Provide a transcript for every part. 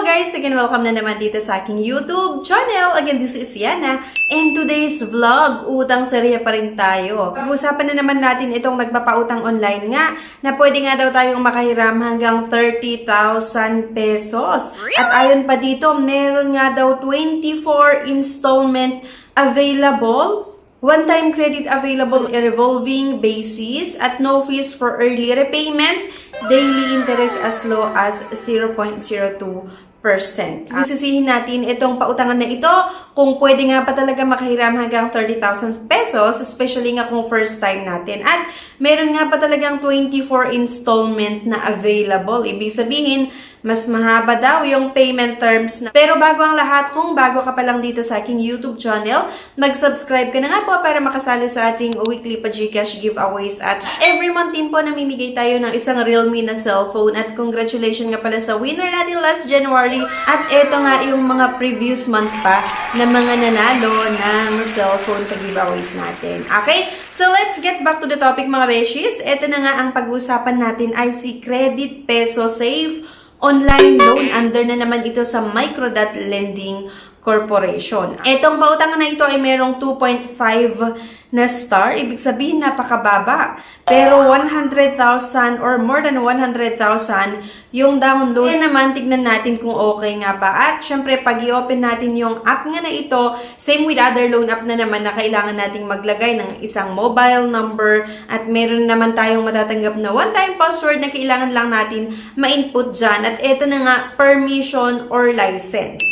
guys! Again, welcome na naman dito sa aking YouTube channel. Again, this is Yana. And today's vlog, utang serya pa rin tayo. Pag-usapan na naman natin itong nagpapautang online nga, na pwede nga daw tayong makahiram hanggang 30,000 pesos. At ayon pa dito, meron nga daw 24 installment available. One-time credit available on a revolving basis at no fees for early repayment, daily interest as low as 0.02%. Sisisihin natin itong pautangan na ito kung pwede nga pa talaga makahiram hanggang 30,000 pesos, especially nga kung first time natin. At meron nga pa talagang 24 installment na available. Ibig sabihin, mas mahaba daw yung payment terms na. Pero bago ang lahat, kung bago ka pa lang dito sa aking YouTube channel, mag-subscribe ka na nga po para makasali sa ating weekly pa-Gcash giveaways. At every month din po namimigay tayo ng isang Realme na cellphone. At congratulations nga pala sa winner natin last January. At eto nga yung mga previous month pa na mga nanalo ng cellphone pa-giveaways natin. Okay? So let's get back to the topic mga beshies. Eto na nga ang pag-uusapan natin ay si Credit Peso Safe online loan. Under na naman ito sa Microdot Lending Corporation. Etong pautangan na ito ay merong 2.5 na star. Ibig sabihin napakababa. Pero 100,000 or more than 100,000 yung download. Kaya naman, tignan natin kung okay nga ba. At syempre, pag i-open natin yung app nga na ito, same with other loan app na naman na kailangan nating maglagay ng isang mobile number. At meron naman tayong matatanggap na one-time password na kailangan lang natin ma-input dyan. At ito na nga, permission or license.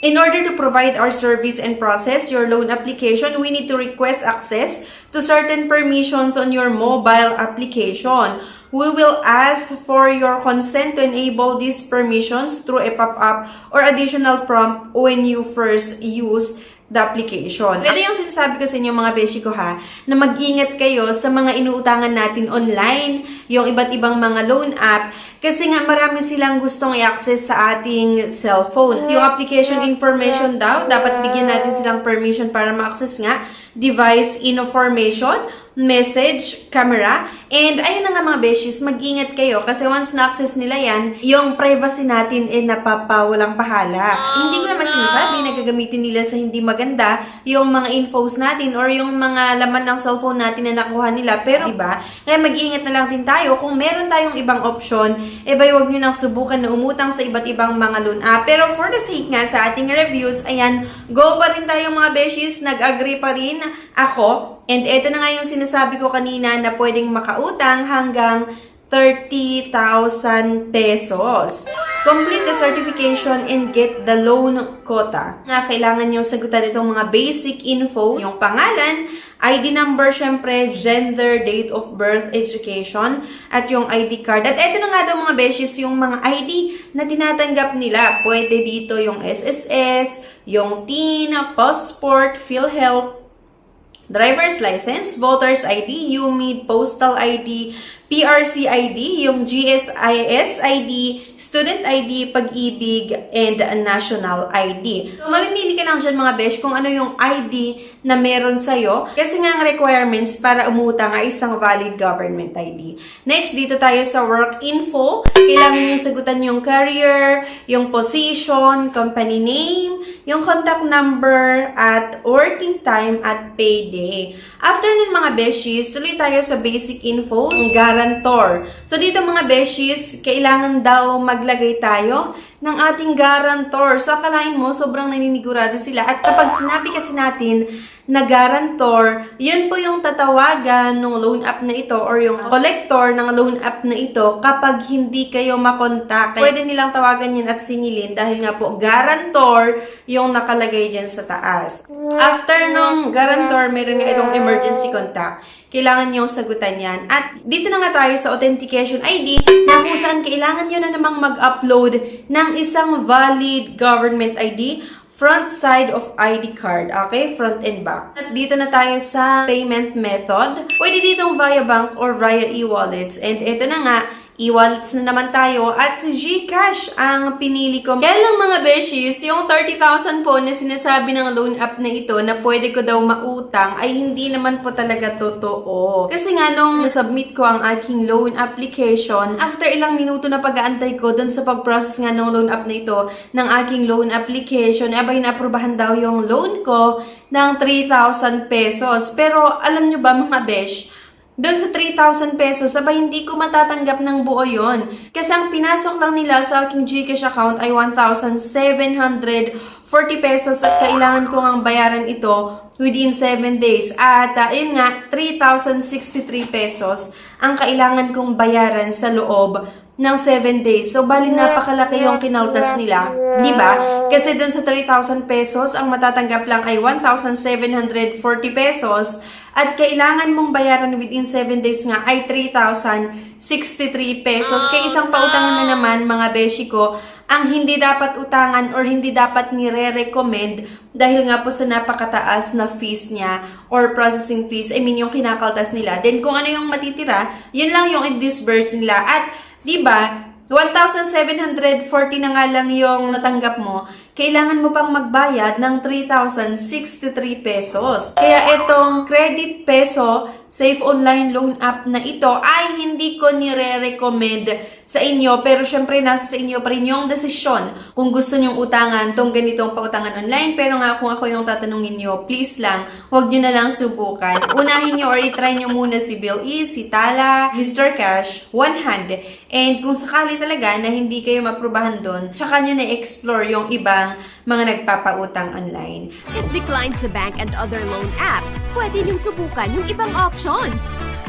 In order to provide our service and process your loan application, we need to request access to certain permissions on your mobile application. We will ask for your consent to enable these permissions through a pop-up or additional prompt when you first use the application. Pero yung sinasabi ko sa inyo mga beshi ko ha, na mag-ingat kayo sa mga inuutangan natin online, yung iba't ibang mga loan app, kasi nga marami silang gustong i-access sa ating cellphone. Yung application information daw, dapat bigyan natin silang permission para ma-access nga, device information, message, camera, and ayun na nga mga beshies, mag-ingat kayo kasi once na-access nila yan, yung privacy natin ay napapawalang pahala. Hindi ko naman sinasabi na gagamitin nila sa hindi maganda yung mga infos natin or yung mga laman ng cellphone natin na nakuha nila, pero diba, kaya mag-ingat na lang din tayo kung meron tayong ibang option, huwag nyo nang subukan na umutang sa iba't ibang mga loan app. Pero for the sake nga sa ating reviews, ayan, go pa rin tayo mga beshies, nag-agree pa rin ako. And ito na nga yung sinasabi ko kanina na pwedeng makautang hanggang 30,000 pesos. Complete the certification and get the loan quota. Kailangan nyo sagutan itong mga basic info, yung pangalan, ID number, syempre, gender, date of birth, education, at yung ID card. At ito na nga daw mga beshes, yung mga ID na tinatanggap nila. Pwede dito yung SSS, yung TIN, passport, PhilHealth, driver's license, voter's ID, UMID, postal ID, PRC ID, yung GSIS ID, student ID, pag-ibig, and national ID. So, mamimili ka lang dyan mga besh kung ano yung ID na meron sa'yo. Kasi nga ang requirements para umutang ay isang valid government ID. Next, dito tayo sa work info. Kailangan yung sagutan yung career, yung position, company name, yung contact number, at working time at payday. After nun mga beshies, tuloy tayo sa basic info, yung guarantor. So dito mga beshies, kailangan daw maglagay tayo ng ating guarantor. So akalain mo, sobrang naninigurado sila. At kapag sinabi kasi natin na guarantor, yun po yung tatawagan ng loan app na ito or yung collector ng loan app na ito kapag hindi kayo makontak. Pwede nilang tawagan yun at singilin dahil nga po guarantor yung nakalagay dyan sa taas. After nung guarantor, meron nga itong emergency contact. Kailangan nyo sagutan yan. At dito na nga tayo sa authentication ID na kung saan kailangan nyo na namang mag-upload ng isang valid government ID, front side of ID card. Okay? Front and back. At dito na tayo sa payment method. Pwede ditong via bank or via e-wallets. And ito na nga, e-wallets na naman tayo at si GCash ang pinili ko. Kaya lang mga beshies, yung 30,000 po na sinasabi ng loan app na ito na pwede ko daw mautang ay hindi naman po talaga totoo. Kasi nga nung nasubmit ko ang aking loan application, after ilang minuto na pag-aantay ko dun sa pag-process nga ng loan app na ito, ng aking loan application, abay naaprubahan daw yung loan ko ng 3,000 pesos. Pero alam nyo ba mga besh, doon sa 3,000 pesos, abay hindi ko matatanggap ng buo yon. Kasi ang pinasok lang nila sa aking GCash account ay 1,740 pesos at kailangan ko ngang bayaran ito within 7 days. At yun nga, 3,063 pesos ang kailangan kong bayaran sa loob ng 7 days. So, bali napakalaki yung kinaltas nila. Diba? Kasi dun sa 3,000 pesos, ang matatanggap lang ay 1,740 pesos. At kailangan mong bayaran within 7 days nga ay 3,063 pesos. Kaya isang pautangan na naman, mga beshi ko, ang hindi dapat utangan or hindi dapat nire-recommend dahil nga po sa napakataas na fees niya or processing fees, I mean yung kinakaltas nila. Then kung ano yung matitira, yun lang yung i-disburse nila. At diba, 1,740 na nga lang yung natanggap mo, kailangan mo pang magbayad ng 3,063 pesos. Kaya itong Credit Peso Safe Online Loan App na ito ay hindi ko nire-recommend sa inyo. Pero syempre, nasa sa inyo pa rin yung desisyon kung gusto nyong utangan tong ganitong pautangan online. Pero nga, kung ako yung tatanungin nyo, please lang, huwag nyo na lang subukan. Unahin nyo or itry nyo muna si BillE, si Tala, Mr. Cash, One Hand. And kung sakali talaga na hindi kayo maprubahan doon, tsaka nyo na-explore yung ibang mga nagpapautang online. If declined sa bank and other loan apps, pwede niyong subukan yung ibang options.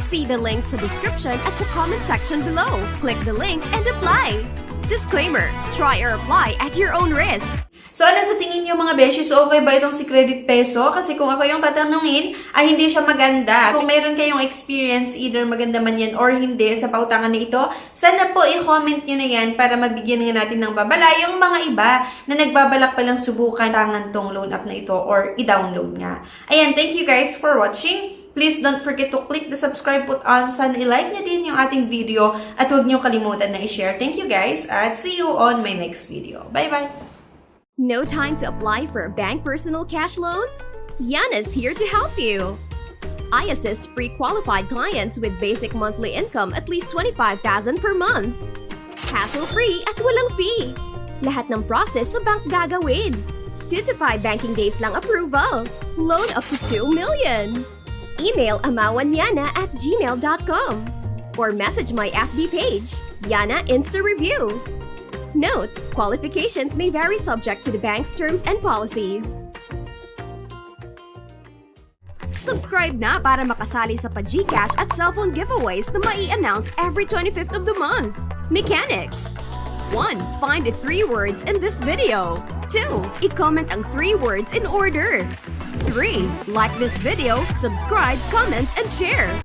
See the links sa description at sa comment section below. Click the link and apply. Disclaimer, try or apply at your own risk. So ano sa tingin niyo mga beshies, okay ba itong si Credit Peso? Kasi kung ako yung tatanungin, ay hindi siya maganda. Kung mayroon kayong experience, either maganda man yan or hindi sa pautangan na ito, sana po i-comment nyo na yan para mabigyan nga natin ng babala yung mga iba na nagbabalak palang subukan tangan tong loan app na ito or i-download nga. Ayan, thank you guys for watching. Please don't forget to click the subscribe button. Sana i-like nyo din yung ating video at huwag nyo kalimutan na i-share. Thank you guys at see you on my next video. Bye-bye! No time to apply for a bank personal cash loan? Yana's here to help you. I assist pre-qualified clients with basic monthly income at least 25,000 per month. Hassle-free at walang fee. Lahat ng process sa bank gagawin. 2 to 5 banking days lang approval. Loan up to 2 million. Email amawanyana@gmail.com or message my FB page, Yana Insta Review. Note, qualifications may vary subject to the bank's terms and policies. Subscribe na para makasali sa pa-GCash at cellphone giveaways na mai-announce every 25th of the month. Mechanics. 1. Find the 3 words in this video. 2. I-comment ang 3 words in order. 3. Like this video, subscribe, comment, and share.